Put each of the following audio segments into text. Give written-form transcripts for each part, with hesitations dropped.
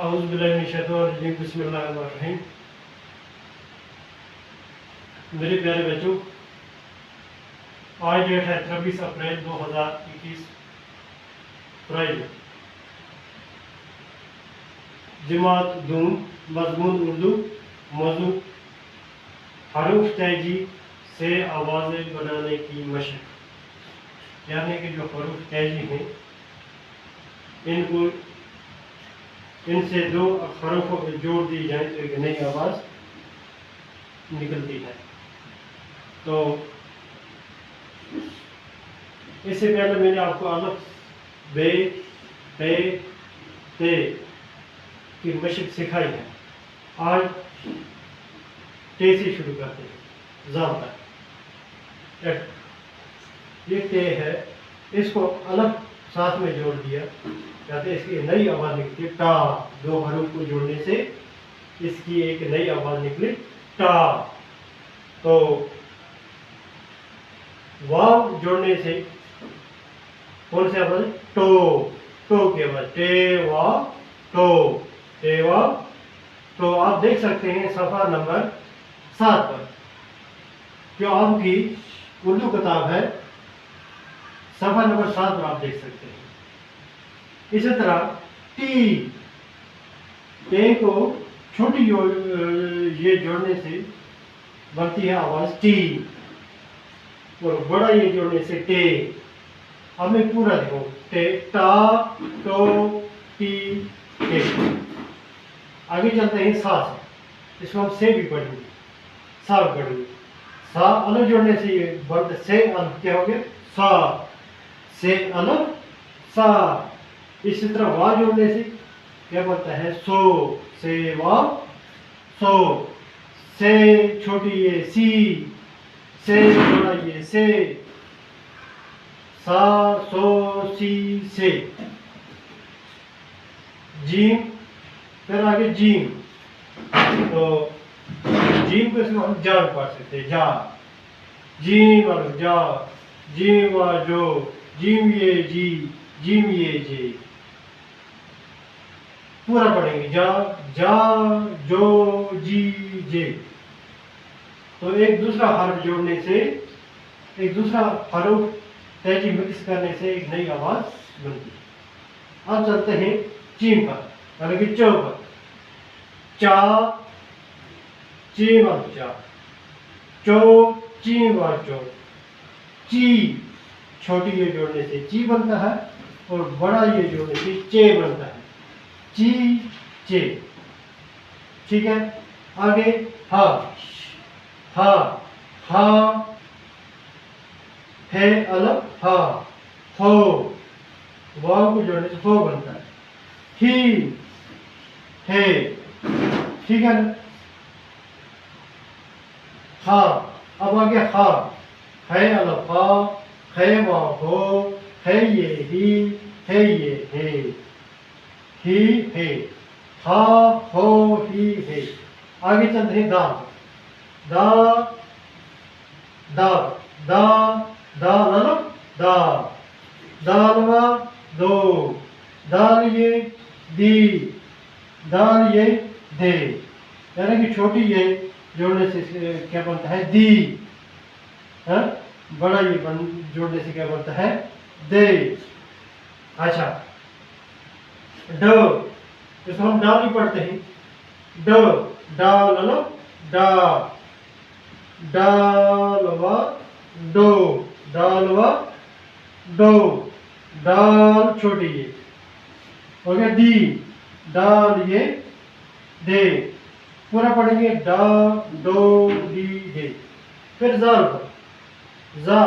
औज़ु बिल्लाहि मिनश शैतानिर रजीम, बिस्मिल्लाहिर्रहमानिर्रहीम। मेरे प्यारे बच्चों, आज डेट है 23 अप्रैल 2021 फ्राइडे। जमात दूम, मजमून उर्दू, मौजू हरूफ तेजी से आवाज़ें बनाने की मशक। यानी कि जो हरूफ तेजी हैं इनको इनसे दो अक्षरों को जोड़ दी जाए तो एक नई आवाज़ निकलती है। तो इससे पहले मैंने आपको अलफ, बे, ते, ते की मशक सिखाई है। आज ते से शुरू करते हैं। जाल तक ये ते है, इसको अलफ साथ में जोड़ दिया कहते इसकी नई आवाज़ निकली टा। दो हरूफ को जोड़ने से इसकी एक नई आवाज़ निकली टा। तो वाव जोड़ने से कौन सी आवाज़? टो। टो की आवाज़ टे वा टो, टे वा। तो आप देख सकते हैं सफ़ा नंबर 7 पर जो आपकी उर्दू किताब है, सफ़ा नंबर 7 पर आप देख सकते हैं। इसी तरह टी, टे को छोटी ये जोड़ने से बनती है आवाज़ टी, और बड़ा ये जोड़ने से टे। अब मैं पूरा देखो टे, टा, टो, टी, टे। आगे चलते हैं सा से, इसको हम से भी पढ़ेंगे, सा भी पढ़ेंगे। सा अलग जोड़ने से ये बनता से अलग क्या हो गया? सा, से अलग सा। इसी तरह वा जोड़ने से क्या बनता है? सो, से वा सो। से छोटी ये सी, से बड़ा ये से, सा सो सी से। जीम, फिर आगे जीम। तो जीम को इसमें हम जा पढ़ सकते हैं, जा। जीम और जा, जीम व जो, जीम ये जी, जीम ये जे। पूरा पढ़ेंगे जा, जा, जो, जी, जे। तो एक दूसरा हर्फ जोड़ने से, एक दूसरा हर्फ तेजी मिक्स करने से एक नई आवाज बनती है। अब चलते हैं चीम पर, यानी कि चौ पर। चा, चीम और चा, चो, चीम और चो। ची छोटी ये जोड़ने से ची बनता है, और बड़ा ये जोड़ने से चे बनता है, ची चे। ठीक है, आगे हा, हा, हा, है अलग हा, हो, वाव को जोड़ने से हो बनता है, ही, है। ठीक है ना? हा, अब आगे हा, है अलग हा, है वा हो, है ये ही, है ये है, ही है, हा हो ही है। आगे चलते हैं दाल, दा, दा, दा, दाल अलग दा, दालवा दो, दाल ये दी, दाल ये दे। यानी कि छोटी ये जोड़ने से क्या बनता है? दी है? बड़ा ये जोड़ने से क्या बनता है? दे। अच्छा, ड, इसको हम डाल ही पढ़ते हैं। ड, डाल लो डा, डालवा डो, डालवा डो, डाल छोटी ये हो गया दी, डाल ये दे। पूरा पढ़ेंगे डा, डो, डी, दे। फिर जाल पर, जा,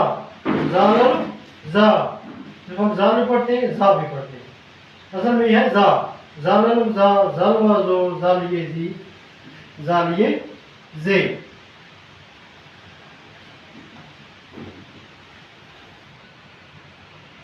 जाल, जा। जब हम जा भी पढ़ते हैं, जा भी पढ़ते हैं। असल में यह है जा, जाल, जा, जालवा जो, जालिए जी, जालिए जे।